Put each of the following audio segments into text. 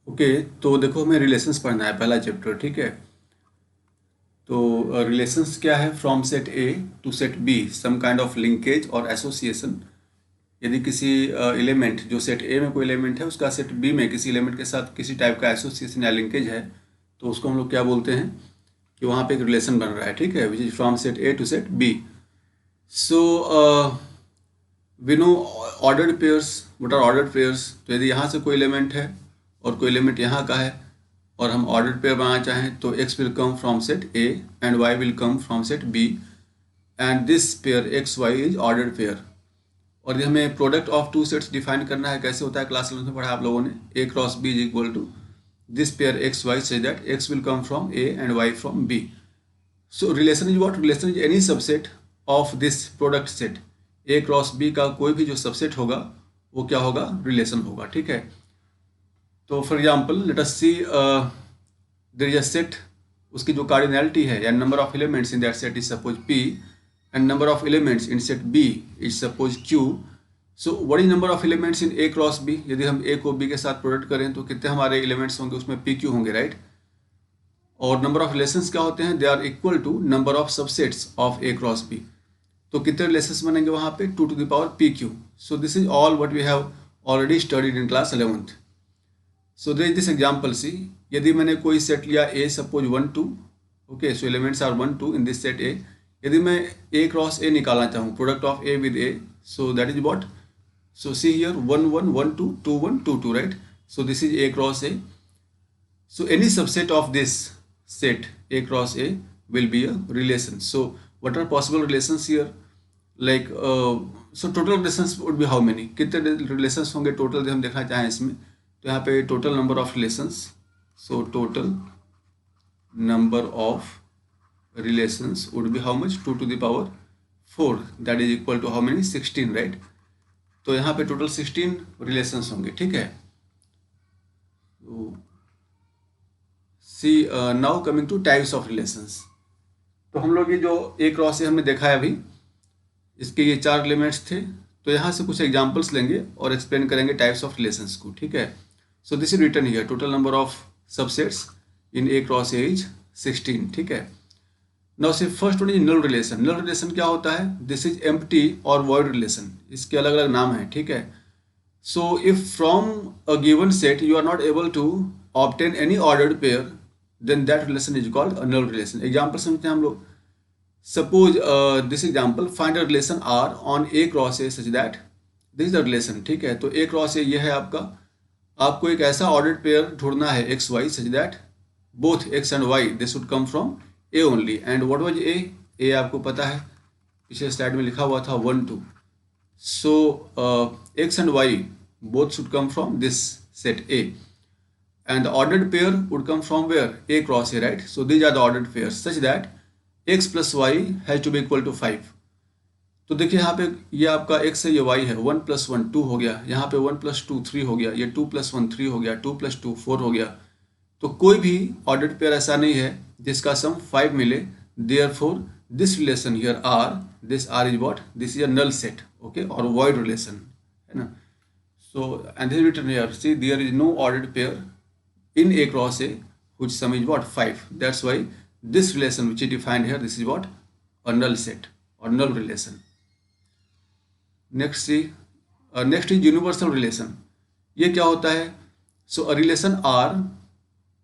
Okay, तो देखो हमें रिलेशंस पढ़ना है, पहला चैप्टर। ठीक है, तो रिलेशंस क्या है? From set A to set B some kind of linkage और एसोसिएशन। यदि किसी एलिमेंट जो सेट ए में कोई एलिमेंट है उसका सेट बी में किसी एलिमेंट के साथ किसी टाइप का एसोसिएशन या लिंकेज है, तो उसको हम लोग क्या बोलते हैं कि वहाँ पे एक रिलेशन बन रहा है। ठीक है, which is from set A to set B. So we know ordered pairs. What are ordered pairs? तो यदि यहाँ से कोई एलिमेंट है और कोई एलिमेंट यहाँ का है और हम ऑर्डर्ड पेयर बनाना चाहें, तो x will come from set a and y will come from set b and this pair x y is ordered pair. और यदि हमें product of two sets define करना है, कैसे होता है? क्लास 11 में पढ़ा आप लोगों ने, a cross b is equal to this pair x y such that x will come from a and y from b। So relation is what? Relation is any subset of this product set. a cross b का कोई भी जो subset होगा वो क्या होगा? Relation होगा। ठीक है, तो for example let us see there is a set, उसकी जो कार्डिनैलिटी है या number of elements in that set is suppose p and number of elements in set b is suppose q। So what is number of elements in a cross b? यदि हम a को b के साथ product करें तो कितने हमारे elements होंगे? उसमें p q होंगे, राइट? और नंबर ऑफ रिलेशंस क्या होते हैं? They are equal to number of subsets of a cross b। तो कितने रिलेशंस बनेंगे वहाँ पे? 2 to the power pq। So this is all what we have already studied in class 11th। So there is this example C. यदि मैंने कोई सेट लिया A suppose 1 2, okay, so elements are 1 2 in this set ए। यदि मैं ए cross ए निकालना चाहूँ, product of A with A, so that is what? So see here 1 1 1 2 2 1 2 2, right? So this is a cross A. So any subset of this set a cross a will be a relation. So what are possible relations here? Like so total relations would be how many? कितने relations होंगे total यदि हम देखना चाहें इसमें? तो यहाँ पे total number of relations, so total number of relations would be how much? 2 to the power 4, that is equal to how many? 16, right? तो यहाँ पे total 16 relations होंगे। ठीक है, तो see now coming to types of relations. तो हम लोग ये जो ए क्रॉस ए हमने देखा है अभी, इसके ये 4 एलिमेंट्स थे। तो यहाँ से कुछ एग्जांपल्स लेंगे और एक्सप्लेन करेंगे टाइप्स ऑफ रिलेशंस को। ठीक है, so this is written here, total number of subsets in A cross A is 16। ठीक है, now say first one is null relation. Null relation क्या होता है? दिस इज एम्प्टी और वॉइड रिलेशन, इसके अलग अलग नाम हैं। ठीक है, so if from a given set you are not able to obtain any ordered pair, then that relation is called a null relation. Example समझते हैं हम लोग। Suppose this example, find a relation R on A cross A such that this is the relation. ठीक है, तो A cross A ये है आपका। आपको एक ऐसा ऑर्डर्ड पेयर ढूंढना है x y such that both x and y they should come from A only. And what was A आपको पता है, पिछले स्लाइड में लिखा हुआ था 1 2। So X and Y both should come from this set A. And the ordered pair would come from where? A cross A, right? So these are the ordered pairs such that x plus y has to be equal to 5. तो देखिए यहाँ पे ये आपका x है, ये y है, 1 + 1 2 हो गया, यहाँ पे 1 + 2 3 हो गया, ये 2 + 1 3 हो गया, 2 + 2 4 हो गया। तो कोई भी ऑर्डर्ड पेयर ऐसा नहीं है जिसका सम 5 मिले। Therefore this relation here R, this R is what? This is a null set, okay, or void relation, है ना? So and this is written here, see there is no ordered pair in A cross A which sum is what? 5. That's why this relation which is defined here, this is what? A null set or null relation. Next see, next is universal relation. ये क्या होता है? So a relation R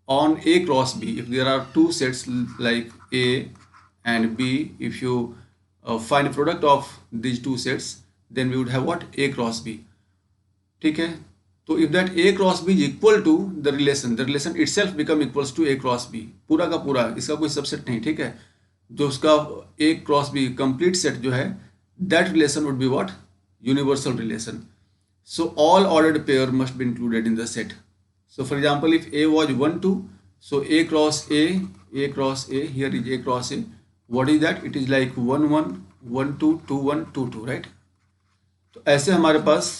on A cross B, if there are two sets like A and B, if you find product of these two sets, then we would have what? A cross B. ठीक है, तो if that A cross B is equal to the relation itself become equals to A cross B, पूरा का पूरा, इसका कोई subset नहीं। ठीक है, जो उसका A cross B complete set जो है, that relation would be what? Universal relation. So all ordered pair must be included in the set. So for example if A was 1 2, so A cross A here is A cross A, what is that? It is like 1 1 1 2 2 1 2 2, right? तो ऐसे हमारे पास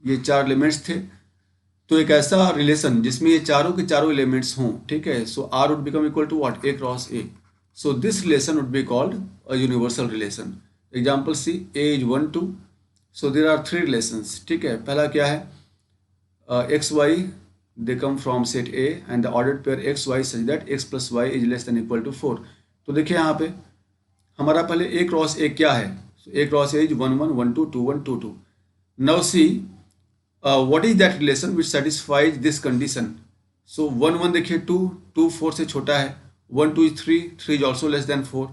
ये 4 elements थे। तो एक ऐसा relation जिसमें ये चारों के चारों एलिमेंट्स हों, ठीक है, so are would become equal to what? A cross A. So this relation would be called a universal relation. Example see, A is 1 2, so there are 3 relations. ठीक है, पहला क्या है? X y they come from set A and the ordered pair x y such that x plus y is less than equal to 4. तो देखिए यहाँ पे हमारा पहले A क्रॉस A क्या है? So A cross A is 1 1 1 2 2 1 2 2. Now see what is that relation which satisfies this condition? So 1 1 देखिए 2 2 4 से छोटा है, 1 2 is 3 3 is also less than 4,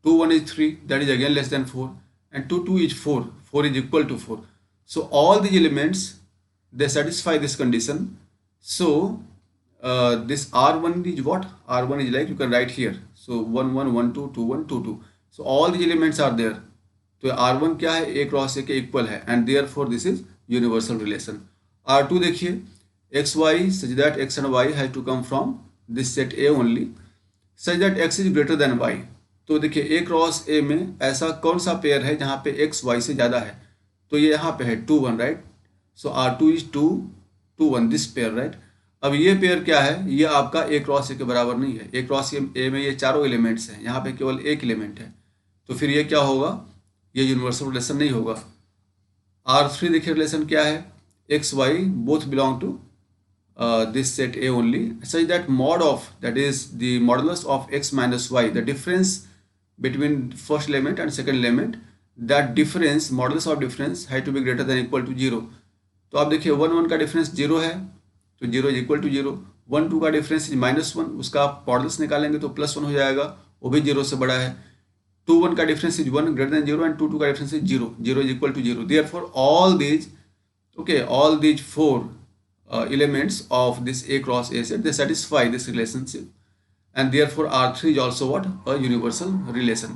2 1 is 3 that is again less than 4, and 2 2 is 4 4 is equal to 4. So all these elements they satisfy this condition. So this R1 is what? R1 is like you can write here. So 1 1 1 2 2 1 2 2. So all the elements are there. तो R1 क्या है? A cross A के equal है and therefore this is universal relation. R2 देखिए x y such that x and y has to come from this set A only such that x is greater than y. तो देखिए A cross A में ऐसा कौन सा pair है जहाँ पे x y से ज़्यादा है? तो ये यहाँ पे है 2 1 right. So R2 is 2 2 1 this pair right. अब ये पेयर क्या है? ये आपका A क्रॉस A के बराबर नहीं है. A क्रॉस A में ये चारों एलिमेंट्स हैं, यहाँ पे केवल एक एलिमेंट है. तो फिर ये क्या होगा? ये यूनिवर्सल रिलेशन नहीं होगा. R3 देखिए रिलेशन क्या है? X y both belong to this set A only such that mod of, that is the modulus of x minus y, the difference between first element and second element, that difference, modulus of difference has to be greater than equal to 0. तो आप देखिए 1 1 का difference 0 है तो 0 is equal to 0. 1 2 का difference -1, उसका आप models निकालेंगे तो +1 हो जाएगा, वो भी 0 से बड़ा है. 2 1 का difference is 1 greater than 0 and 2 2 का difference is 0 0 is equal to 0. Therefore all these 4 elements of this A cross A set, they satisfy this relationship and therefore R3 is also what? A universal relation.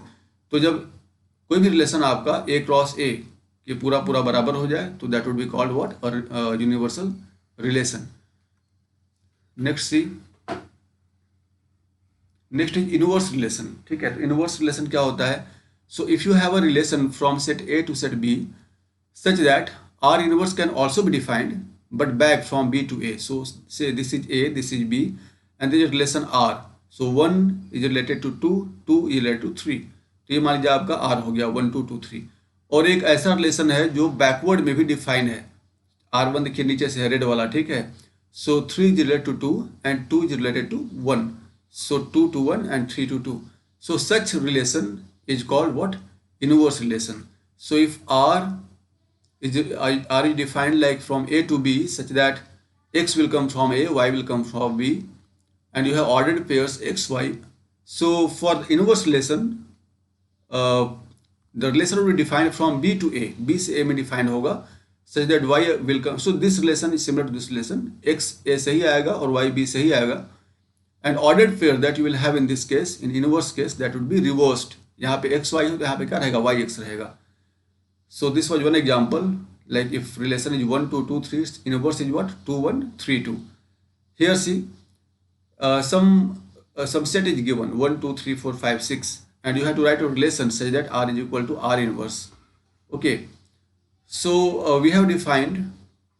तो जब कोई भी relation आपका A cross A के पूरा बराबर हो जाए तो that would be called what? Universal relation. Next is inverse relation. ठीक है, तो इनवर्स रिलेशन क्या होता है? So if you have a relation from set A to set B such that R inverse can also be defined but back from B to A. So say this is A, this is B, and there is relation R. So 1 is related to 2, 2 is related to 3. तो ये मान लीजिए आपका R हो गया 1 2 2 3. और एक ऐसा रिलेशन है जो बैकवर्ड में भी डिफाइन है. R1 देखिए नीचे से है रेड वाला, ठीक है. So 3 is related to 2 and 2 is related to 1. So 2 to 1 and 3 to 2. So such relation is called what? Inverse relation. So if R is defined like from A to B such that x will come from A, y will come from B, and you have ordered pairs x, y. So for the inverse relation, the relation will be defined from B to A. B से A में define होगा such that y will come. So this relation is similar to this relation. x A से ही आएगा और y B से ही आएगा. And ordered pair that you will have in this case, in inverse case, that would be reversed. यहाँ पे x y हो तो यहाँ पे क्या रहेगा? y x रहेगा. So this was one example, like if relation is 1 2 2 3, inverse is what? 2 1 3 2. Here see some set is given 1 2 3 4 5 6, and you have to write a relation such that R is equal to R inverse. Okay, so we have defined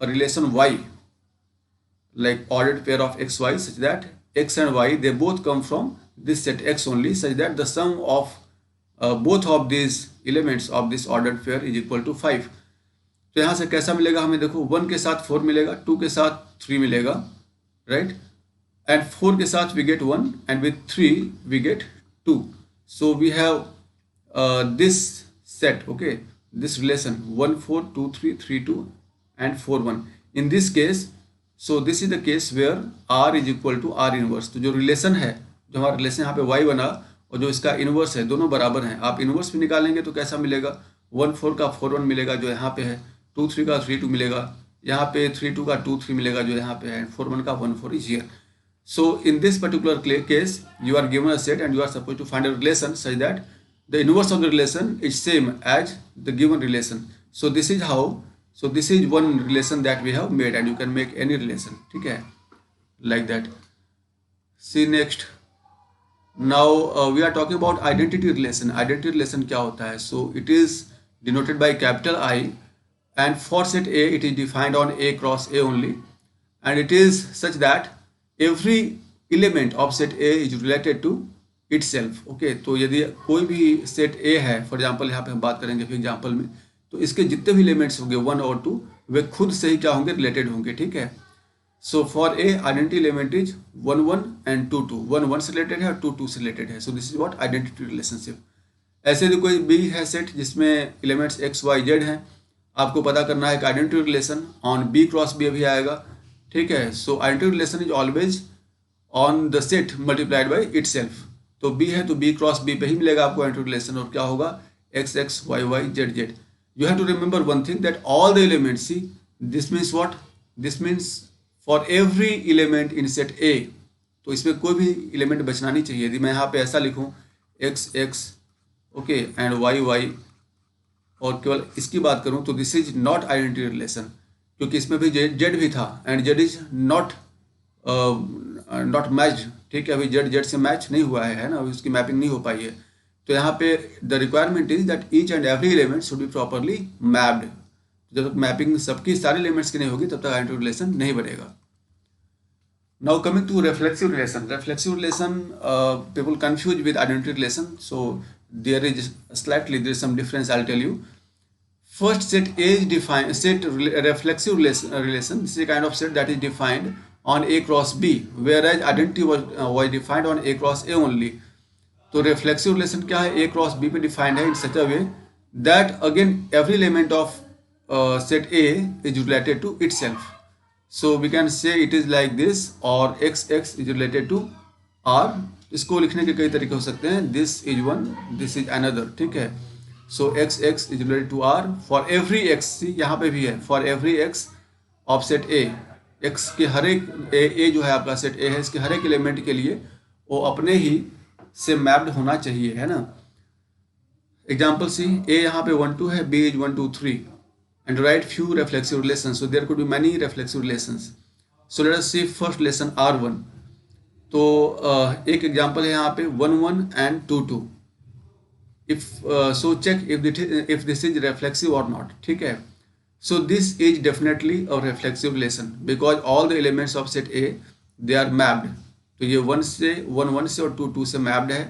a relation Y like ordered pair of x y such that x and y they both come from this set X only, such that the sum of both of these elements of this ordered pair is equal to 5. तो यहाँ से कैसा मिलेगा हमें? देखो 1 के साथ 4 मिलेगा, 2 के साथ 3 मिलेगा, राइट, एंड 4 के साथ we get 1 and with 3 we get 2. So we have this set, okay, this relation 1 4 2 3 3 2 and 4 1. In this case, so this is the case where R is equal to R inverse. तो जो relation है, जो हमारा relation यहाँ पे y बना और जो इसका इनवर्स है, दोनों बराबर हैं. आप इनवर्स भी निकालेंगे तो कैसा मिलेगा? 1 4 का 4 1 मिलेगा जो यहाँ पे है, 2 3 का 3 2 मिलेगा, यहाँ पे 3 2 का 2 3 मिलेगा जो यहाँ पे है, 4 1 का 1 4 is here. So in this particular case, you are given a set and you are supposed to find a relation such that the inverse of the relation is same as the given relation. So this is how, so this is one relation that we have made, and you can make any relation, ठीक है, like that. See next. Now we are talking about identity relation. Identity relation क्या होता है? So it is denoted by capital I, and for set A it is defined on A cross A only, and it is such that every element of set A is related to itself. Okay, तो यदि कोई भी set A है, for example यहाँ पे हम बात करेंगे फिर एग्जाम्पल में, तो इसके जितने भी एलिमेंट्स होंगे 1 और 2 वे खुद से ही क्या होंगे? रिलेटेड होंगे, ठीक है. So for A, identity element is 1 1 and 2 2. 1 1 से related है और 2 2 से related है. So this is what identity relationship. ऐसे यदि कोई B है सेट जिसमें एलिमेंट्स x y z हैं, आपको पता करना है कि identity relation on B cross B अभी आएगा, ठीक है. सो identity relation is always on the set multiplied by it self. तो B है तो B क्रॉस B पे ही मिलेगा आपको आइडेंटिटी रिलेशन, और क्या होगा x x y y z z. You have to remember one thing, that all the elements, see, this means what? This means for every element in set A. तो इसमें कोई भी एलिमेंट बचना नहीं चाहिए. यदि मैं यहाँ पे ऐसा लिखूँ x x okay and y y और केवल इसकी बात करूँ तो this is not identity relation, क्योंकि इसमें भी z भी था and z is not matched, ठीक है. अभी z से मैच नहीं हुआ है ना, अभी उसकी मैपिंग नहीं हो पाई है. तो यहाँ पे the requirement is that each and every element should be properly mapped. जब तक मैपिंग सबकी सारे एलिमेंट्स की नहीं होगी तब तक आइडेंटिटी रिलेशन नहीं बनेगा. Now coming to reflexive relation. Reflexive relation, people confuse with identity relation. So there is some difference. I'll tell you. First, set A is defined. Reflexive relation. This is a kind of set that is defined on A cross B, whereas identity was defined on A cross A only. तो reflexive relation क्या है? A cross B पे defined है in such a way that again every element of set A is related to itself. So we can say it is like this, or x x is related to r. इसको लिखने के कई तरीके हो सकते हैं. This is one, this is another, ठीक है. So x x is related to r for every x. See यहाँ पे भी है for every x of set A. x के हर एक A जो है आपका सेट A है, इसके हर एक एलिमेंट के लिए वो अपने ही से मैप्ड होना चाहिए, है ना. एग्जाम्पल सी, A यहाँ पे 1 2 है, B is 1 2 3. And write few reflexive relations. So there could be many reflexive relations. So let us see first relation R1. तो एक एग्जाम्पल है यहाँ पे 1 1 and 2 2. If so check if this is reflexive or not, ठीक है. So this is definitely a reflexive relation because all the elements of set A they are mapped. तो ये 1 1 से और 2 2 से mapped है.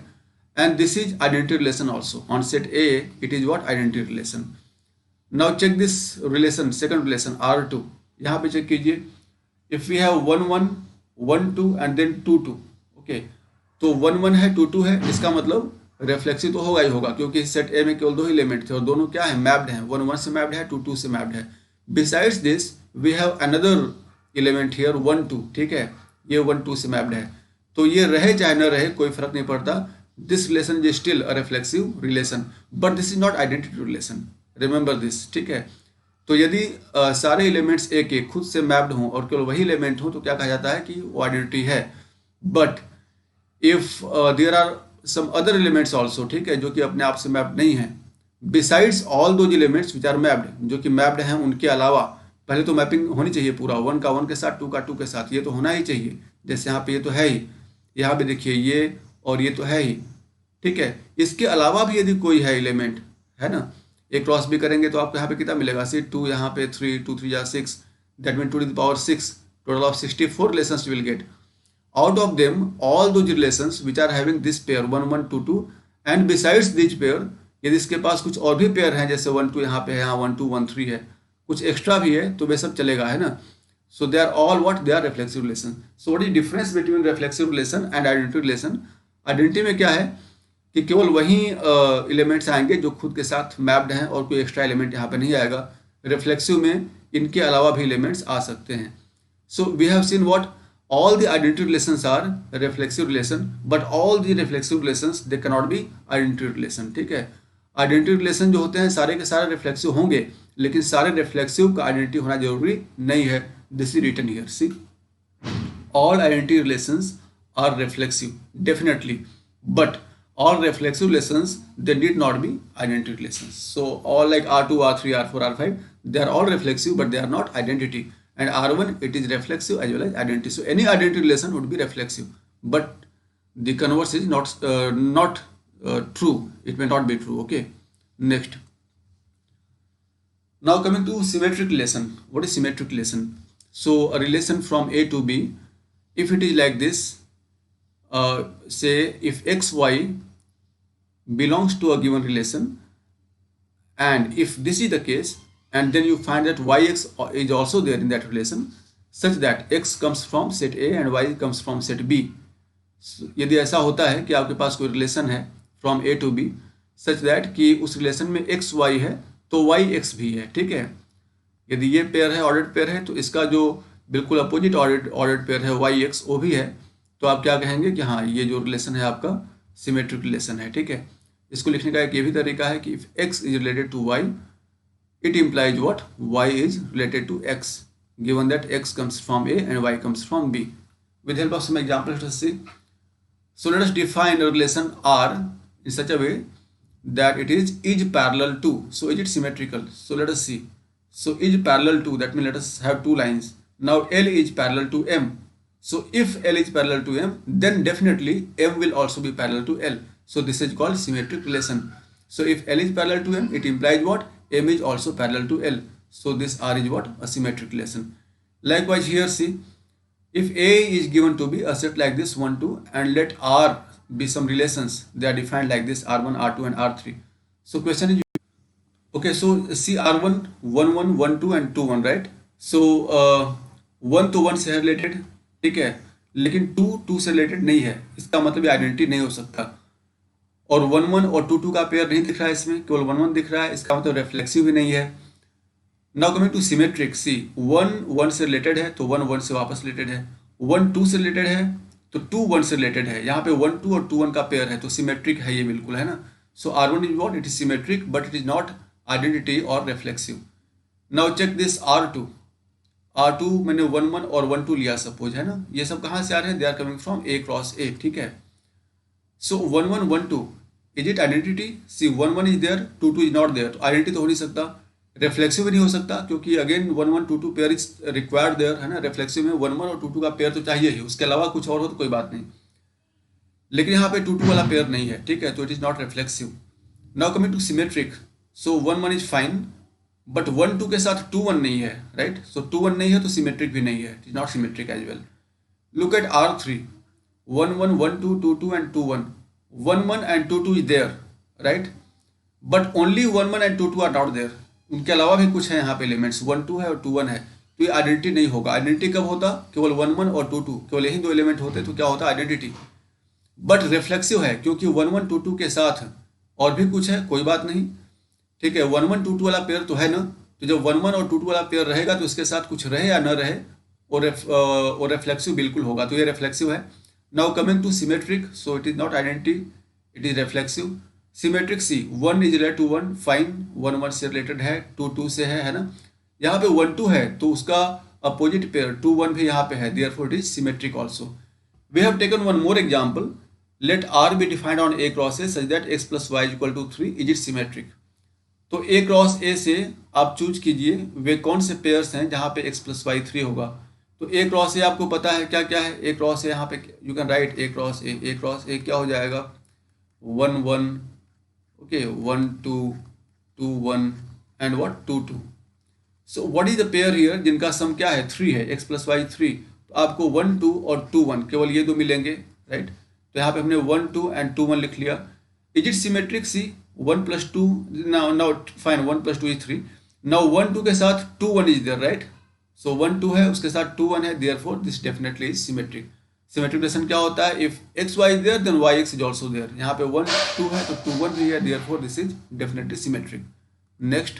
And this is identity relation also. On set A it is what? Identity relation. Now check this relation, second relation R2. यहाँ पे check कीजिए. If we have 1 1 1 2 and then 2 2, okay, तो 1 1 है 2 2 है, इसका मतलब रिफ्लेक्सिव तो होगा ही होगा, क्योंकि सेट ए में केवल दो ही एलिमेंट थे और दोनों क्या है? मैप्ड हैं. 1 1 से मैप्ड है, 2 2 से मैप्ड है. Besides this we have another element here 1 2, ठीक है, ये 1 2 से मैप्ड है. तो ये रहे चाहे न रहे कोई फर्क नहीं पड़ता. This relation is still a reflexive relation, but this is not identity relation. Remember this, ठीक है. तो यदि सारे एलिमेंट्स ए के खुद से मैप्ड हों और केवल वही एलिमेंट हो तो क्या कहा जाता है कि वो आइडेंटिटी है. But if there are some other elements also, ठीक है, जो कि अपने आप से मैप्ड नहीं है, besides all those elements which are mapped, जो कि मैप्ड हैं उनके अलावा, पहले तो मैपिंग होनी चाहिए पूरा, 1 का 1 के साथ, 2 का 2 के साथ, ये तो होना ही चाहिए. जैसे यहाँ पे ये तो है ही, यहाँ पे देखिए ये और ये तो है ही, ठीक है. इसके अलावा भी यदि कोई है एलिमेंट, है ना, ए क्रॉस भी करेंगे तो आपको यहाँ पे कितना मिलेगा? सी 2 यहाँ पे 3 2 3 या 6, that mean 2 to the power 6, total of 64 relations will get. Out of them all those relations which are having this pair 1 1 2 2 and besides this pair, यदि इसके पास कुछ और भी पेयर हैं, जैसे 1 2 यहाँ पे है, यहाँ 1 2 1 3 है, कुछ एक्स्ट्रा भी है, तो वे सब चलेगा, है ना. So they are all what? They are reflexive relation. So what is difference between reflexive relation and identity relation? Identity में क्या है कि केवल वही एलिमेंट्स आएंगे जो खुद के साथ मैप्ड हैं और कोई एक्स्ट्रा एलिमेंट यहाँ पे नहीं आएगा. रिफ्लेक्सिव में इनके अलावा भी एलिमेंट्स आ सकते हैं. So we have seen what all the identity relations are reflexive relation, but all the reflexive relations they cannot be identity relation, ठीक है. आइडेंटिटी रिलेशन जो होते हैं सारे के सारे रिफ्लेक्सिव होंगे, लेकिन सारे रिफ्लेक्सिव का आइडेंटिटी होना जरूरी नहीं है. This is written here, see, all identity relations are reflexive definitely, but all reflexive relations they need not be identity relations. So all like R2 R3 R4 R5 they are all reflexive, but they are not identity. And R1 it is reflexive as well as identity. So any identity relation would be reflexive, but the converse is not true. It may not be true. Okay, next. Now coming to symmetric relation. What is symmetric relation? So a relation from A to B, if it is like this, say if x y belongs to a given relation, and if this is the case, and then you find that yx is also there in that relation, such that x comes from set A and y comes from set B. यदि ऐसा होता है कि आपके पास कोई relation है from A to B such that कि उस रिलेशन में x y है तो y x भी है, ठीक है। यदि ये पेयर है, ऑर्डर्ड पेयर है, तो इसका जो बिल्कुल अपोजिट ऑर्डर्ड पेयर है y x वो भी है, तो आप क्या कहेंगे कि हाँ ये जो रिलेशन है आपका सिमेट्रिक रिलेशन है, ठीक है। इसको लिखने का एक ये भी तरीका है कि if x is related to y it implies what y is related to x given that x comes from A and y comes from B. With the help of some examples, let us see. So let us define a relation R in such a way that it is parallel to. So is it symmetrical? So let us see. So is parallel to, that means let us have two lines. Now L is parallel to M. So if L is parallel to M, then definitely M will also be parallel to L. So this is called symmetric relation. So if L is parallel to M, it implies what? M is also parallel to L. So this R is what? A symmetric relation. Likewise here see, if A is given to be a set like this 1, 2 and let R be some relations, they are defined like this R1, R2 and R3. So question is, okay, so see R1, 1, 1, 1, 2 and 2, 1, right? So 1 तो 1 से related, ठीक है, लेकिन 2 2 से related नहीं है, इसका मतलब आइडेंटिटी नहीं हो सकता। और 1 1 और 2 2 का पेयर नहीं दिख रहा है, इसमें केवल 1 1 दिख रहा है, इसका मतलब रिफ्लेक्सिव भी नहीं है। Now coming to symmetric, see 1 1 से रिलेटेड है तो 1 1 से वापस रिलेटेड है, 1 2 से रिलेटेड है तो 2 1 से रिलेटेड है। यहाँ पे 1 2 और 2 1 का पेयर है तो सिमेट्रिक है ये बिल्कुल, है ना। So R1 is what? It is symmetric but it is not identity और reflexive. Now check this R2 मैंने 1 1 और 1 2 लिया सपोज, है ना। ये सब कहाँ से आ रहे हैं? They are coming from A cross A, ठीक है। So 1 1 1 2 is it identity? See 1 1 is there, 2 2 is not there, तो आइडेंटिटी तो हो नहीं सकता, रिफ्लेक्सिव भी नहीं हो सकता, क्योंकि again 1 1 2 2 pair is required there, है ना। रिफ्लेक्सिव में 1 1 और 2 2 का पेयर तो चाहिए ही, उसके अलावा कुछ और हो तो कोई बात नहीं, लेकिन यहाँ पे 2 2 वाला पेयर नहीं है, ठीक है, तो it is not reflexive. Now coming to symmetric, so 1 1 is fine but 1 2 के साथ 2 1 नहीं है, राइट। सो 2 1 नहीं है तो सिमेट्रिक भी नहीं है, it is not symmetric as well. Look at R3, 1 1 1 2 2 2 and 2 1, 1 1 and 2 2 is there, right, but only 1 1 and 2 2 are not there, उनके अलावा भी कुछ है यहाँ पे एलिमेंट्स, 1 2 है और 2 1 है, तो ये आइडेंटिटी नहीं होगा। आइडेंटिटी कब होता? केवल 1 1 और 2 2, केवल यही दो एलिमेंट होते तो क्या होता? आइडेंटिटी। बट रिफ्लेक्सिव है क्योंकि 1 1 2 2 के साथ और भी कुछ है, कोई बात नहीं, ठीक है। 1 1 2 2 वाला पेयर तो है ना, तो जब 1 1 और 2 2 वाला पेयर रहेगा तो इसके साथ कुछ रहे या न रहे और रिफ्लेक्सिव बिल्कुल होगा, तो ये रिफ्लेक्सिव है। Now coming to symmetric, so it is not identity, it is reflexive. Symmetric see 1 is related to 1, fine, 1 1 से रिलेटेड है, 2 2 से है ना। यहाँ पे 1 2 है तो उसका अपोजिट पेयर 2 1 भी यहाँ पे है, therefore it is symmetric also. We have taken one more example, let R be defined on A cross A such that x plus y equal to 3, is it symmetric? तो A cross A से आप choose कीजिए वे कौन से pairs हैं जहाँ पे x plus Y 3 होगा। तो A क्रॉस A आपको पता है क्या क्या है, A क्रॉस A यहाँ पे you can write A cross A क्या हो जाएगा? 1 1, okay, 1 2 2 1 and what 2 2। So what is the pair here जिनका सम क्या है? 3 है, x प्लस वाई 3, तो आपको 1 2 और 2 1 केवल ये दो मिलेंगे, राइट। तो यहाँ पे हमने 1 2 एंड 2 1 लिख लिया। Is it symmetric? See 1 plus 2, now fine, 1 plus 2 is 3, now 1 2 के साथ 2 1 इज देयर, राइट। सो 1 2 है, उसके साथ 2 1 है, therefore this definitely is symmetric. Symmetric relation क्या होता है? If x y is there then y x is also there. यहाँ पे 1 2 है तो 2 1 भी है, therefore this is definitely symmetric. Next,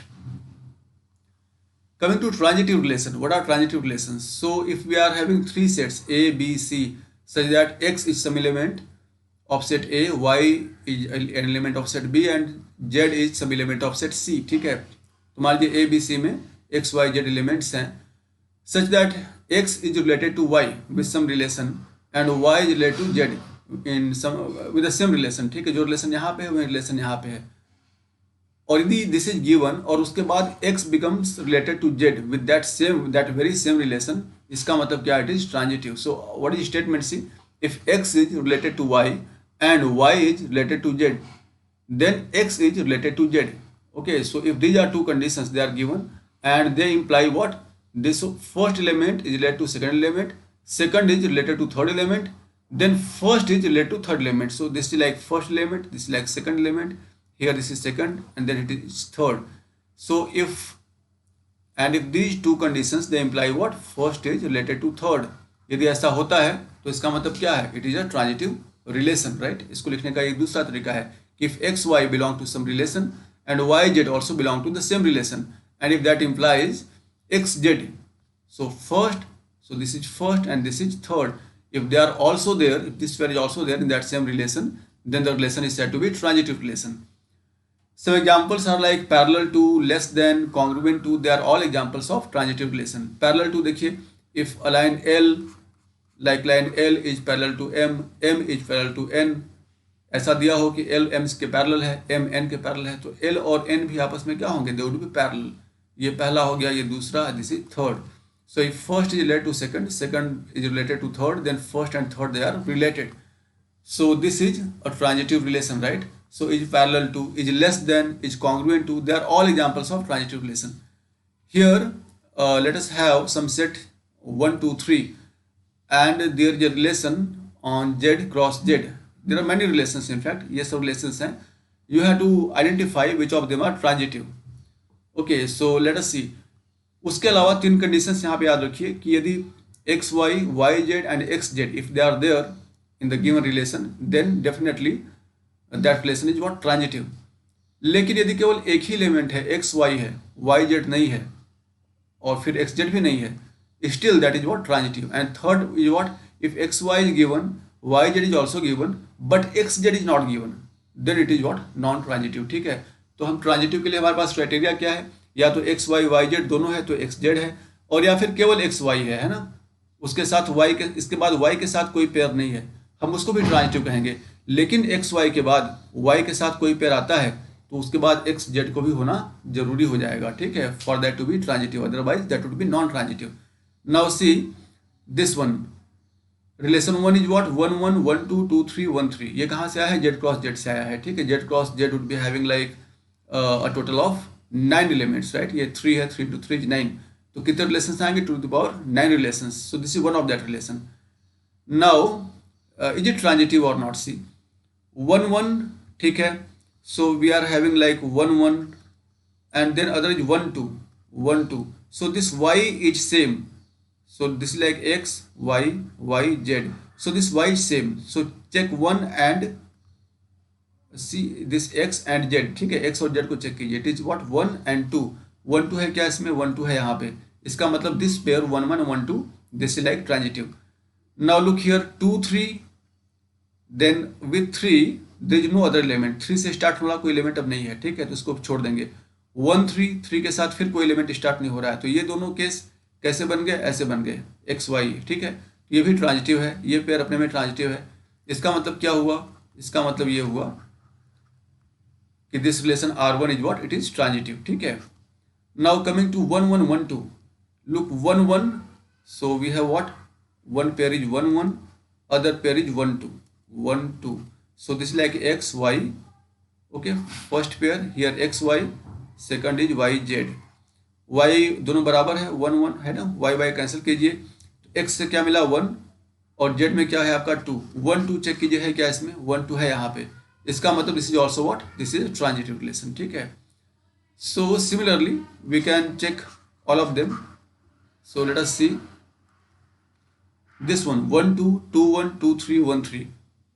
coming to transitive relation, what are transitive relations? So if we are having three sets A, B, C such that x is some element of set A, y is an element of set B and z is some element of set C, ठीक है। तो मान लीजिए A, B, C में x, y, z elements हैं such that x is related to y with some relation and y is related to z in some with the same relation, ठीक है। जो रिलेशन यहाँ पे है वही रिलेशन यहाँ पे है, और यदि दिस इज गिवन और उसके बाद x becomes related to z with that very same relation, इसका मतलब क्या? It is transitive. So what is statement? See if x is related to y and y is related to z then x is related to z, okay. So if these are two conditions they are given and they imply what? This first element is related to second element, second is related to third element, then first is related to third element. So this is like first element, this is like second element, here this is second and then it is third. So if and if these two conditions they imply what, first is related to third. यदि ऐसा होता है तो इसका मतलब क्या है, it is a transitive relation, right. इसको लिखने का एक दूसरा तरीका है कि if x y belong to some relation and y z also belong to the same relation and if that implies x z, so first, so this is first and this is third. If they are also there, if this pair is also there in that same relation, then the relation is said to be transitive relation. So examples are like parallel to, less than, congruent to, they are all examples of transitive relation. Parallel to देखिए, if a line L, like line L is parallel to M, M is parallel to N, ऐसा दिया हो कि L M के parallel है, M N के parallel है, तो L और N भी आपस में क्या होंगे, they would be parallel. ये पहला हो गया, ये दूसरा, this is third. So if first is related to second, second is related to third, then first and third they are related. So this is a transitive relation, right? So is parallel to, is less than, is congruent to, they are all examples of transitive relation. Here let us have some set 1, 2, 3 and there is a relation on Z cross Z. There are many relations in fact, ये सब relations हैं. You have to identify which of them are transitive. Okay, so let us see. उसके अलावा तीन conditions यहाँ पे याद रखिए कि यदि x y, y z and x z if they are there in the given relation, then definitely that relation is what, transitive. लेकिन यदि केवल एक ही एलिमेंट है, एक्स वाई है, वाई जेड नहीं है और फिर एक्स जेड भी नहीं है, still that is what, transitive. And third is what, if x y is given, y z is also given but x z is not given, then it is what, non transitive. ठीक है, तो हम transitive के लिए हमारे पास criteria क्या है, या तो एक्स वाई, वाई जेड दोनों है तो एक्स जेड है, और या फिर केवल एक्स वाई है ना, उसके साथ वाई के, इसके बाद वाई के साथ कोई पेयर नहीं है, हम उसको भी ट्रांजिटिव कहेंगे. लेकिन एक्स वाई के बाद वाई के साथ कोई पेयर आता है तो उसके बाद एक्स जेड को भी होना जरूरी हो जाएगा. ठीक है, for that to be transitive, otherwise that would be non transitive. Now see this one, relation one is what, 1 1 1 2 2 3 1 3. ये कहाँ से आया है, जेड क्रॉस जेड से आया है. ठीक है, Z cross Z would be having like a total of 9 elements, right. ये 3 है, 3 to 3 is 9, तो कितने रिलेशंस आएंगे, 2 to the power 9 relations. So this is one of that relation. Now is it transitive और नॉट. सी 1 1, ठीक है, so we are having like 1 1 and then other is 1 2 1 2. So this y is same, so this is like x y y z, so this y is same, so check 1 and see this x and z. ठीक है, x और z को check कीजिए, it is what, 1 and 2. 1 2 है क्या इसमें, 1 2 है यहाँ पे, इसका मतलब this pair 1 1 1 2, this is like transitive. Now look here 2 3, then with 3 there is no other element, 3 से स्टार्ट हो रहा कोई एलिमेंट अब नहीं है. ठीक है, तो इसको छोड़ देंगे. 1 3 3 के साथ फिर कोई एलिमेंट स्टार्ट नहीं हो रहा है, तो ये दोनों केस कैसे बन गए, ऐसे बन गए, एक्स वाई. ठीक है, ये भी ट्रांजिटिव है, ये पेयर अपने में ट्रांजिटिव है. इसका मतलब क्या हुआ, इसका मतलब ये हुआ कि this relation R1 is what, it is transitive. ठीक है, now coming to 1 1 1 2, look 1 1, so we have what, one pair is 1 1, other pair is 1 2 1 2. So this like x y. Okay, first pair here x y, second is y z. y दोनों बराबर है, 1 1 है ना, y y cancel कीजिए, तो x से क्या मिला 1 और z में क्या है आपका 2. 1 2 चेक कीजिए है क्या इसमें, 1 2 है यहाँ पे, इसका मतलब this is also what, this is transitive relation. ठीक है, so similarly we can check all of them. So let us see this one, 1 2 2 1 2 3 1 3,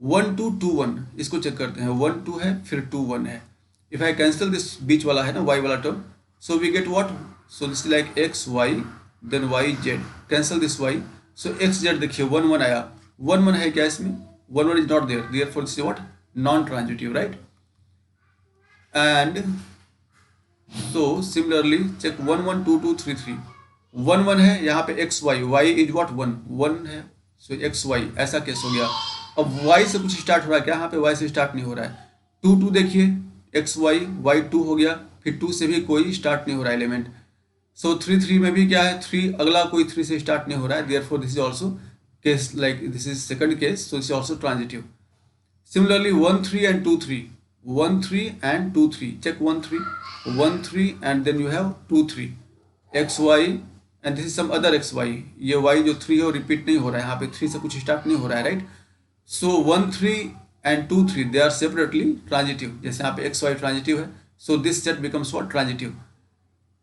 1 2 2 1, इसको चेक करते हैं. 1 2 है, फिर 2 1 है. इफ आई कैंसिल दिस बीच वाला है ना, y वाला term, so we get what, so this is like x y then y z, cancel this y, so x z देखिए 1 1 आया, 1 1 है क्या इसमें, 1 1 is not there, therefore this is what, non transitive, right. And so similarly check 1 1 2 2 3 3, 1 1 है यहाँ पे x y, y is what, 1 1 है, so x y, ऐसा केस हो गया. अब y से कुछ स्टार्ट हो रहा है क्या, यहाँ पे y से स्टार्ट नहीं हो रहा है. 2 2 देखिए x y y 2 हो गया, फिर 2 से भी कोई स्टार्ट नहीं हो रहा है एलिमेंट. सो 3 3 में भी क्या है, 3 अगला कोई 3 से स्टार्ट नहीं हो रहा है, therefore this is also case like this is second case, so this is also transitive. Similarly 1 3 and 2 3, 1 3 and 2 3, check 1 3 1 3 and then you have 2 3, x y and this is some other x y. ये y जो 3 है वो repeat नहीं हो रहा है, यहाँ पे 3 से कुछ स्टार्ट नहीं हो रहा है, right. So 1 3 and 2 3 they are separately transitive, जैसे यहाँ पे x y ट्रांजिटिव है, so this set becomes what, transitive.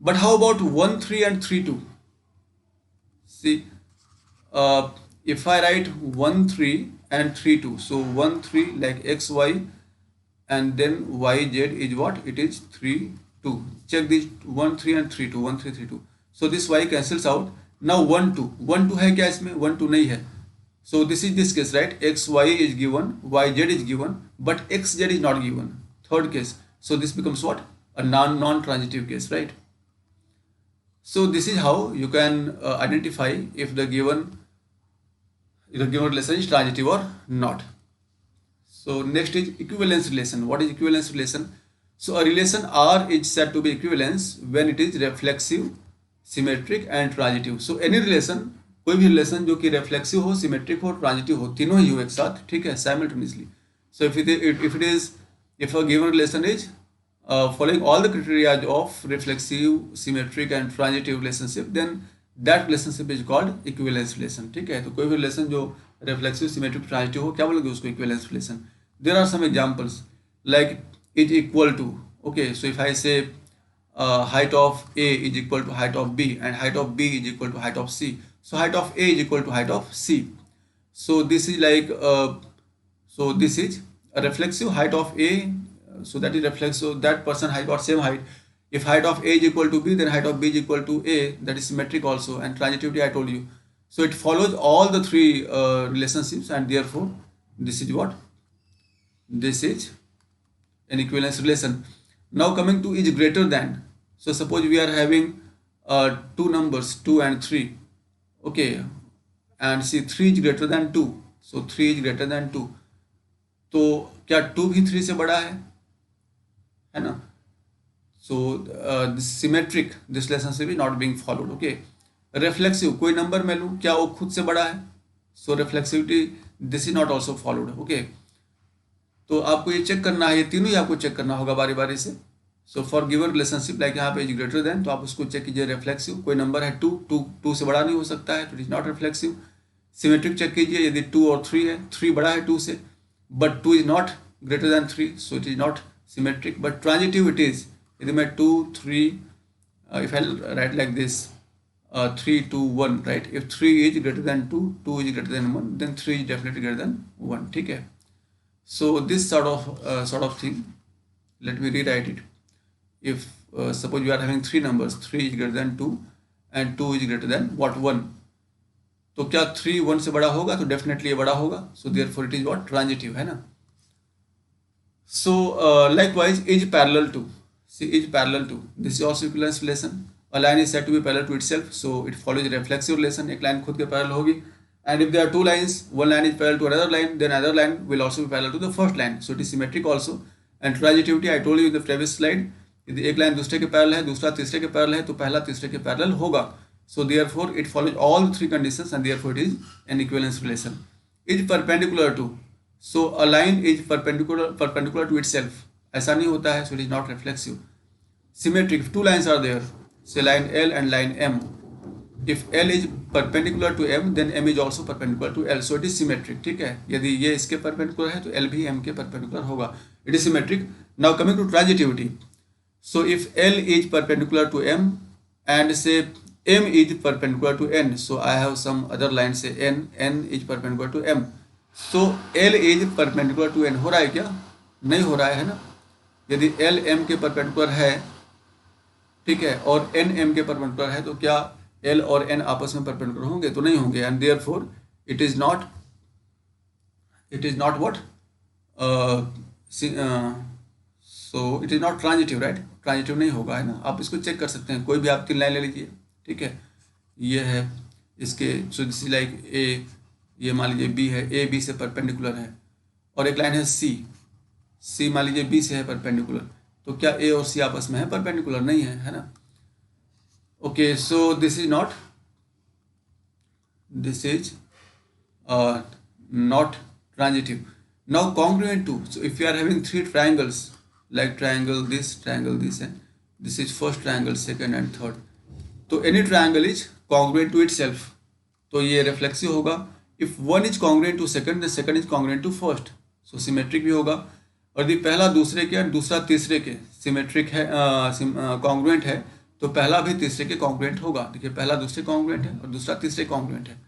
But how about 1 3 and 3 2? See, if I write 1 3 and 3 2, so 1 3 like x y, and then y z is what? It is 3 2. Check this, 1 3 and 3 2, 1 3 3 2. So this y cancels out. Now 1 2, 1 2 है क्या इसमें? 1 2 नहीं है. So this is this case, right? X y is given, y z is given, but x z is not given. Third case. So this becomes what? A non-transitive case, right? So this is how you can identify if the given relation is transitive or not. So next is equivalence relation. What is equivalence relation? So a relation R is said to be equivalence when it is reflexive, symmetric and transitive. So any relation, कोई भी relation जो कि reflexive हो, symmetric हो, transitive हो, तीनों ही हो एक साथ, ठीक है, simultaneously. So if a given relation is following all the criteria of reflexive, symmetric and transitive relationship, then that relationship is called equivalence relation. ठीक है, तो कोई भी relation जो reflexive, symmetric, transitive हो, क्या बोलेंगे उसको? equivalence relation. There are some examples like is equal to. Okay, so if I say height of A is equal to height of B and height of B is equal to height of C, so height of A is equal to height of C. So this is like so this is a reflexive height of A, so that is reflexive, so that person height got same height. If height of A is equal to B, then height of B is equal to A, that is symmetric also. And transitivity I told you, so it follows all the three relationships, and therefore this is what? This is an equivalence relation. Now coming to is greater than. So suppose we are having two numbers 2 and 3. Okay, and see 3 is greater than 2. So 3 is greater than 2. तो क्या 2 भी 3 से बड़ा है ना? So this symmetric, this relationship is not being followed. Okay, reflexive, कोई number मैं लूँ, क्या वो खुद से बड़ा है? So reflexivity, this is not also followed. Okay, तो आपको ये चेक करना है, ये तीनों ही आपको चेक करना होगा बारी बारी से. So for given relationship like यहाँ पे इज ग्रेटर देन, तो आप उसको चेक कीजिए रिफ्लेक्सिव. कोई नंबर है 2 से बड़ा नहीं हो सकता है, तो it is not reflexive. Symmetric check कीजिए, यदि 2 और 3 है, 3 बड़ा है 2 से, but 2 is not greater than 3, so it is not symmetric. But transitive it is. यदि मैं 2 3 if I write like this 3 2 1, right, if 3 is greater than 2, 2 is greater than 1, then 3 is definitely greater than 1. ठीक है. So this sort of thing, let me rewrite it. If suppose you are having three numbers, 3 is greater than 2 and 2 is greater than what? 1. तो क्या 3 1 से बड़ा होगा? तो definitely ये बड़ा होगा. So therefore it is what? Transitive, है ना? So likewise is parallel to. See, is parallel to. This is also equivalence relation. A line is said to be parallel to itself, so it follows reflexive relation. एक line खुद के parallel होगी. And if there are two lines, one line is parallel to another line, then another line will also be parallel to the first line. So it is symmetric also. And transitivity, I told you in the previous slide, यदि एक line दूसरे के parallel है, दूसरा तीसरे के parallel है, तो पहला तीसरे के पैरेलल होगा. So therefore it follows all three conditions, and therefore it is an equivalence relation. Is perpendicular to. So a line is perpendicular to itself. ऐसा नहीं होता है, so it is not reflexive. Symmetric, two lines are there, say line L and line M. If L is perpendicular to M, then M is also perpendicular to L. So it is symmetric. ठीक है. यदि ये इसके perpendicular है, तो L भी M के perpendicular होगा. It is symmetric. Now coming to transitivity. So if L is perpendicular to M and say M is perpendicular to N, so I have some other line, say N is perpendicular to M. So L is perpendicular to N. हो रहा है क्या? नहीं हो रहा है ना. यदि L M के perpendicular है, ठीक है, और N M के perpendicular है, तो क्या L और N आपस में परपेंडिकुलर होंगे? तो नहीं होंगे. And therefore it is not what, so it is not transitive, right. Transitive नहीं होगा, है ना. आप इसको चेक कर सकते हैं. कोई भी आप 3 लाइन ले लीजिए, ठीक है. ये है इसके, सो दिस इज लाइक ए, ये मान लीजिए बी है, ए बी से परपेंडिकुलर है, और एक लाइन है सी मान लीजिए बी से है परपेंडिकुलर. तो क्या ए और सी आपस में है परपेंडिकुलर? नहीं है ना. Okay, so this is not transitive. Now congruent to. So if you are having 3 triangles, like triangle this, and this is first triangle, second and third. तो any triangle is congruent to itself. तो ये reflexive होगा. If one is congruent to second, the second is congruent to first. So symmetric भी होगा. और यदि पहला दूसरे के, दूसरा तीसरे के symmetric है, congruent है, तो पहला भी तीसरे के कॉन्ग्रुएंट होगा। देखिए पहला दूसरे कॉन्ग्रुएंट है और दूसरा तीसरे कॉन्ग्रुएंट है,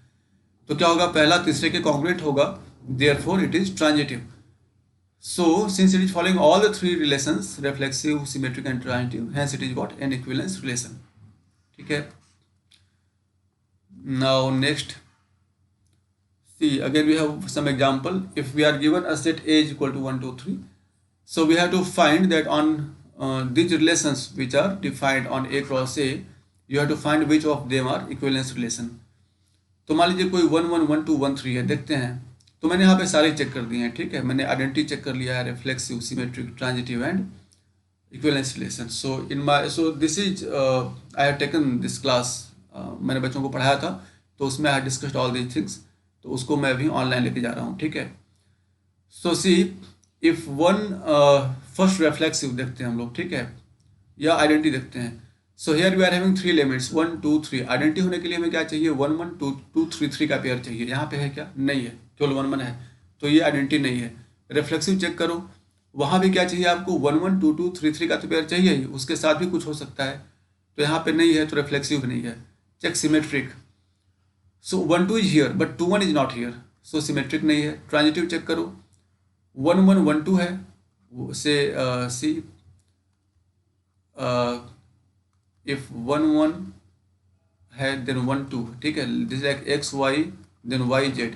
तो क्या होगा, पहला तीसरे के कॉन्ग्रुएंट होगा, therefore it is transitive. So, since it is following all the three relations, reflexive, symmetric and transitive, hence it is what? An equivalence relation. ठीक है. Now next, see again we have some example. If we are given a set A is equal to 1, 2, 3, so we have to find that on these relations which are defined on A cross A, you have to find which of them are equivalence relation. तो मान लीजिए कोई 1, 1, 1, 2, 1, 3 है, देखते हैं। तो मैंने यहाँ पे सारे चेक कर दिए हैं, ठीक है। मैंने आइडेंटिटी चेक कर लिया है, reflexive, symmetric, transitive and equivalence relation. So this is I have taken this class, मैंने बच्चों को पढ़ाया था, तो उसमें I have discussed all these things, तो उसको मैं अभी ऑनलाइन लेके जा रहा हूँ, ठीक है। So see if one first reflexive देखते हैं हम लोग, ठीक है, या आइडेंटिटी देखते हैं। So here we are having 3 elements 1, 2, 3। Identity होने के लिए हमें क्या चाहिए, 1, 1, 2, 2, 3, 3 का पेयर चाहिए। यहाँ पे है क्या, नहीं है, केवल 1, 1 है, तो ये आइडेंटिटी नहीं है। रिफ्लेक्सिव चेक करो, वहाँ भी क्या चाहिए आपको, 1, 1, 2, 2, 3, 3 का तो पेयर चाहिए ही, उसके साथ भी कुछ हो सकता है, तो यहाँ पे नहीं है, तो रिफ्लेक्सिव नहीं है। Check symmetric, so 1, 2 is here but 2, 1 is not here, so symmetric नहीं है। ट्रांजिटिव चेक करो, 1, 1, 1, 2 है, से सी इफ 1, 1 है देन 1, 2, ठीक है, this like x y then y z.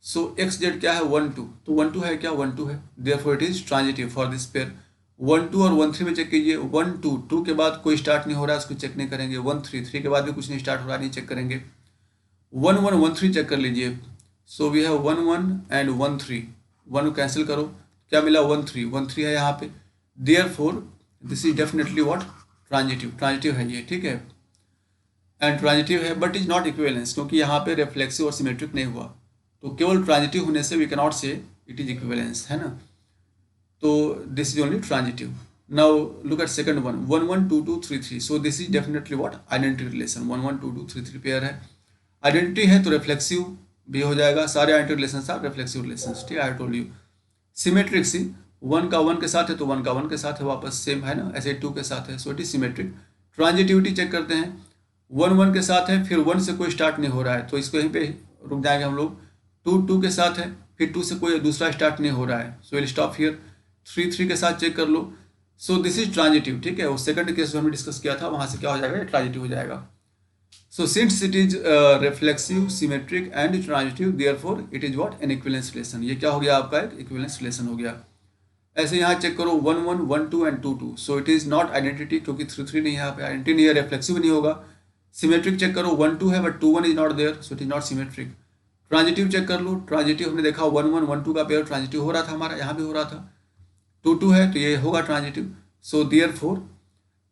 So x z क्या है, 1, 2, तो 1, 2 है क्या, 1, 2 है, therefore it is transitive for this pair. 1, 2 और 1, 3 में चेक कीजिए, 1, 2, 2 के बाद कोई स्टार्ट नहीं हो रहा है, उसको चेक नहीं करेंगे। 1, 3, 3 के बाद भी कुछ नहीं स्टार्ट हो रहा है, नहीं चेक करेंगे। 1, 1, 1, 3 चेक कर लीजिए। So we have 1, 1 and 1, 3, 1 cancel करो, क्या मिला, 1, 3, 1, 3 है यहाँ पे, therefore this is definitely what, transitive, transitive है ये, ठीक है। एंड ट्रांजिटिव है बट इज नॉट इक्विवेलेंस, क्योंकि यहाँ पे रिफ्लेक्सिव और सिमेट्रिक नहीं हुआ, तो केवल ट्रांजिटिव होने से we can not say it is equivalence, है ना। तो this is only transitive. Now look at second one, 1, 1, 2, 2, 3, 3, so this is definitely what, identity relation. 1, 1, 2, 2, 3, 3 pair है, आइडेंटिटी है तो रिफ्लेक्सिव भी हो जाएगा, सारे identity relation are reflexive relation, ठीक है, I told you. Symmetric see 1 का 1 के साथ है तो 1 का 1 के साथ है, वापस सेम है ना, ऐसे 2 के साथ है, so it is symmetric. Transitivity check करते हैं, 1, 1 के साथ है, फिर 1 से कोई स्टार्ट नहीं हो रहा है, तो इसको यहीं पे रुक जाएंगे हम लोग। 2, 2 के साथ है, फिर 2 से कोई दूसरा स्टार्ट नहीं हो रहा है, सो विल स्टॉप हियर। 3, 3 के साथ चेक कर लो, सो दिस इज ट्रांजिटिव, ठीक है। वो सेकंड केस जो हमने डिस्कस किया था, वहाँ से क्या हो जाएगा, ट्रांजिटिव हो जाएगा। So since it is reflexive, symmetric and transitive, therefore it is what, N equivalence relation. ये क्या हो गया आपका, एक इक्विवेलेंस रिलेशन हो गया। ऐसे यहाँ चेक करो, 1, 1, 1, 2 and 2, 2, so it is not identity, क्योंकि 3, 3 नहीं है यहाँ पे, आइडेंटिटी नहीं है, रिफ्लेक्सिव नहीं होगा। सिमेट्रिक चेक करो, 1, 2 है but 2, 1 is not there, so it is not symmetric. Transitive check कर लो, ट्रांजिटिव हमने देखा 1, 1, 1, 2 का पेयर ट्रांजिटिव हो रहा था हमारा, यहाँ भी हो रहा था। 2, 2 है तो ये होगा transitive, so therefore.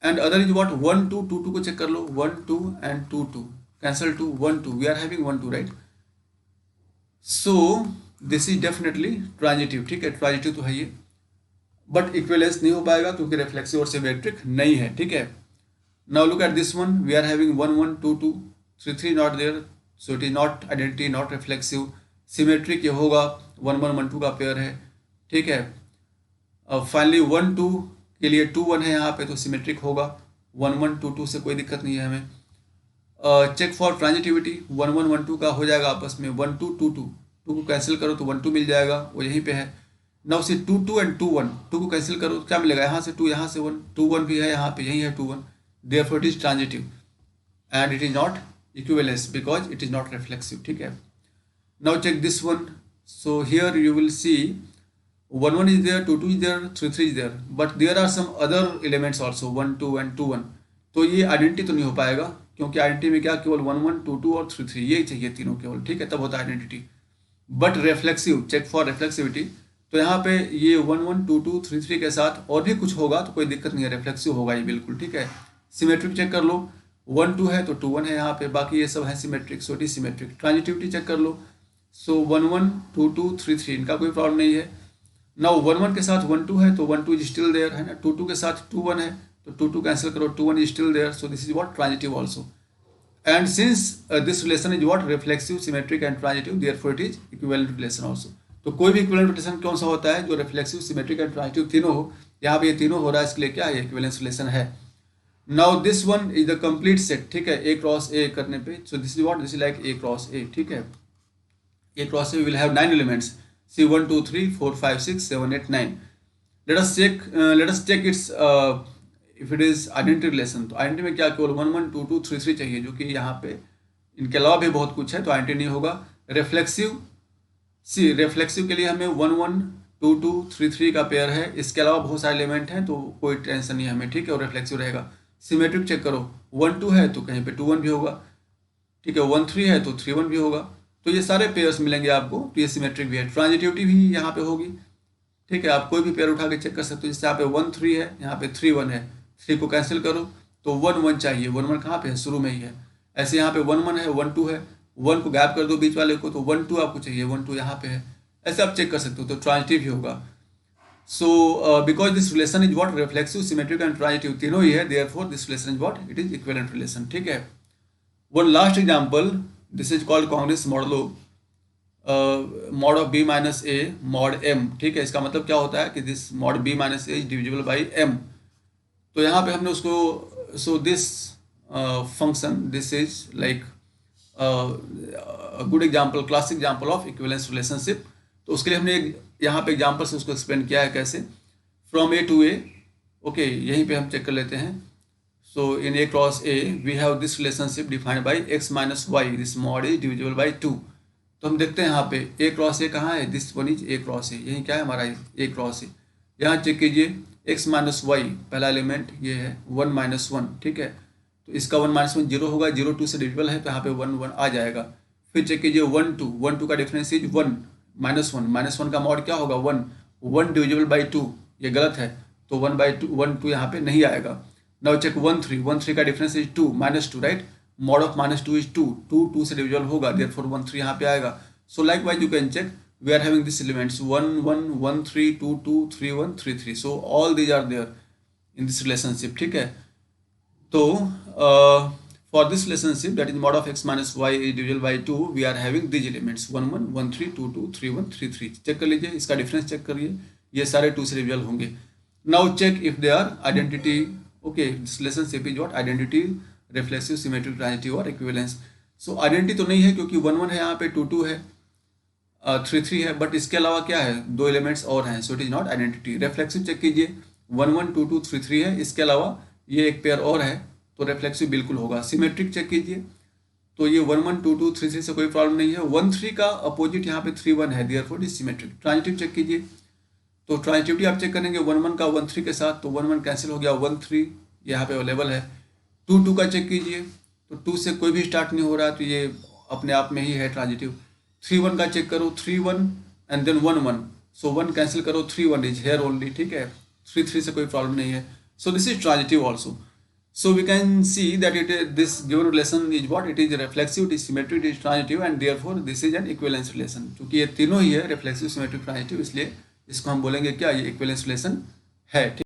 And other is what, 1, 2, 2, 2 को चेक कर लो, 1, 2 and 2, 2, cancel 2, 1, 2, we are having 1, 2, right. So this is definitely transitive, ठीक है, ट्रांजिटिव तो है ये, बट इक्विवेलेंस नहीं हो पाएगा क्योंकि रिफ्लेक्सिव और सिमेट्रिक नहीं है, ठीक है। Now look at this one, we are having 1, 1, 2, 2, 3, 3 not there, so it is not identity, not reflexive. Symmetric ये होगा, 1, 1, 1, 2 का पेयर है, ठीक है। फाइनली 1, 2 के लिए 2, 1 है यहाँ पे, तो सिमेट्रिक होगा। 1, 1, 2, 2 से कोई दिक्कत नहीं है हमें। चेक फॉर ट्रांजिटिविटी, 1, 1, 1, 2 का हो जाएगा आपस में, 1, 2, 2, 2, 2 को कैंसिल करो तो 1, 2 मिल जाएगा, वो यहीं पे है। नाउ से 2, 2 एंड 2, 1, 2 को कैंसिल करो तो क्या मिलेगा, यहाँ से 2, यहाँ से 1, 2, 1 भी है यहाँ पे, यही है 2, 1, therefore it is transitive and it is not equivalence because it is not reflexive, ठीक है। Now check this one, so here you will see 1, 1 is there, 2, 2 is there, 3, 3 is there, but there are some other elements also, 1, 2 and 2, 1, तो ये identity तो नहीं हो पाएगा, क्योंकि identity में क्या, केवल 1, 1, 2, 2 और 3, 3 यही चाहिए तीनों केवल, ठीक है, तब होता है identity. But reflexive, check for reflexivity, तो यहाँ पे ये 1, 1, 2, 2, 3, 3 के साथ और भी कुछ होगा तो कोई दिक्कत नहीं है, रिफ्लेक्सिव होगा ये बिल्कुल, ठीक है। सिमेट्रिक चेक कर लो, 1, 2 है तो 2, 1 है यहाँ पे, बाकी ये सब है symmetric, so it is symmetric. Transitivity check कर लो, सो 1, 1, 2, 2, 3, 3 इनका कोई प्रॉब्लम नहीं है। नाउ 1, 1 के साथ 1, 2 है तो 1, 2 इज स्टिल देयर, है ना। 2, 2 के साथ 2, 1 है तो 2, 2 कैंसिल करो, 2, 1 is still there, so this is what, transitive also. And since this relation is what, reflexive, symmetric and transitive, therefore it is equivalent relation also. तो कोई भी इक्विवेलेंट रिलेशन कौन सा होता है, जो रिफ्लेक्सिव, सिमेट्रिक एंड ट्रांजिटिव तीनों हो, यहाँ पे ये तीनों हो रहा है, इसके लिए क्या है, इक्विवेलेंस रिलेशन है। Now this one is the complete set, ठीक है, ए क्रॉस ए करने पे, so this is what, this is like A cross A, ठीक है। A cross A will have 9 elements, see 1 2 3 4 5 6 7 8 9। let us check its if it is identity relation। तो identity में क्या केवल 1 1 2 2 3 3 चाहिए, जो कि यहाँ पे इनके अलावा भी बहुत कुछ है, तो आइडेंटिटी नहीं होगा। रिफ्लेक्सिव, सी रिफ्लेक्सिव के लिए हमें 1 1 2 2 3 3 का पेयर है, इसके अलावा बहुत सारे एलिमेंट हैं, तो कोई टेंशन नहीं है हमें, ठीक है, और रिफ्लेक्सिव रहेगा। सिमेट्रिक चेक करो, 1 2 है तो कहीं पे 2 1 भी होगा, ठीक है, 1 3 है तो 3 1 भी होगा, तो ये सारे पेयर्स मिलेंगे आपको, तो ये सिमेट्रिक भी है। ट्रांजिटिविटी भी यहाँ पे होगी, ठीक है, आप कोई भी पेयर उठा के चेक कर सकते हो। जैसे यहाँ पे 1 3 है, यहाँ पे 3 1 है, 3 को कैंसिल करो तो 1 1 चाहिए, 1 1 कहाँ पे है, शुरू में ही है। ऐसे यहाँ पे 1 1 है, 1 2 है, 1 को गैप कर दो बीच वाले को, तो 1 2 आपको चाहिए, 1 2 यहाँ पे है, ऐसे आप चेक कर सकते हो, तो ट्रांजिटिव ही होगा। So because this relation is what, reflexive, symmetric and transitive तीनों ही है, therefore this relation is what, it is equivalent relation, ठीक है। One last example, this is called congruence modulo, mod of b minus a mod m, ठीक है। इसका मतलब क्या होता है कि this mod b minus a is divisible by m. तो यहाँ पे हमने उसको, so this function, this is like good example, classic example of equivalence relationship. तो उसके लिए हमने यहाँ पे एग्जाम्पल से उसको एक्सप्लेन किया है कैसे, from A to A, okay, यहीं पे हम चेक कर लेते हैं। So in A cross A we have this relationship defined by x minus y, this mod is divisible by 2। तो हम देखते हैं यहाँ पे ए क्रॉस ए कहाँ है, this one is a cross ए, यही क्या है हमारा ए क्रॉस ए। यहाँ चेक कीजिए, एक्स माइनस वाई पहला एलिमेंट ये है 1 माइनस 1, ठीक है, तो इसका 1 माइनस 1 जीरो होगा, 0 2 से डिविजिबल है, तो यहाँ पे 1 1 आ जाएगा। फिर चेक कीजिए 1 2, 1 2 का डिफरेंस इज 1 माइनस 1, माइनस 1 का मॉड क्या होगा 1, 1 डिविजिबल बाई 2, ये गलत है, तो 1 बाई 2 1 2 यहाँ पे नहीं आएगा। नाउ चेक 1 3, 1 3 का difference is 2 minus 2, right, mod of minus 2 is 2, 2 2 से डिविजिबल होगा, देयरफॉर 1 3 यहाँ पे आएगा। So likewise you can check, we are having these elements 1 1 1 3 2 2 3 1 3 3, so all these are there in this relationship, ठीक है। तो for this relationship that is mod of x minus y is divisible by 2, we are having these elements 1 1 1 3 2 2 3 1 3 3। Check कर लीजिए, इसका difference check करिए, ये सारे 2 से डिविजिबल होंगे। Now check if they are identity, okay, this relationship is what, identity, reflexive, symmetric, transitive और equivalence. So identity तो नहीं है क्योंकि 1 1 है, यहाँ पे 2 2 है, 3 3 है, बट इसके अलावा क्या है, 2 एलिमेंट्स और हैं, so it is not identity. Reflexive check कीजिए, 1 1 2 2 3 3 है, इसके अलावा ये एक पेयर और है, तो रिफ्लेक्सिव बिल्कुल होगा। सिमेट्रिक चेक कीजिए, तो ये 1 1 2 2 3 3 से कोई प्रॉब्लम नहीं है, 1 3 का अपोजिट यहाँ पे 3 1 है, therefore is symmetric. Transitive check कीजिए, तो ट्रांजिटिविटी आप चेक करेंगे 1 1 का 1 3 के साथ, तो 1 1 कैंसिल हो गया, 1 3 यहाँ पे अवेलेबल है। 2 2 का चेक कीजिए, तो 2 से कोई भी स्टार्ट नहीं हो रहा, तो ये अपने आप में ही है ट्रांजिटिव। 3 1 का चेक करो, 3 1 एंड देन 1 1, सो 1 कैंसिल करो, 3 1 इज हेयर ओनली, ठीक है, 3 3 से कोई प्रॉब्लम नहीं है, so this is transitive also. So we can see that it this given relation is what, it is reflexive, it is symmetric, it is transitive and therefore this is an equivalence relation. क्योंकि ये तीनों ही है, reflexive, symmetric, transitive, इसलिए इसको हम बोलेंगे क्या, ये इक्विवेलेंस रिलेशन है, ठीक।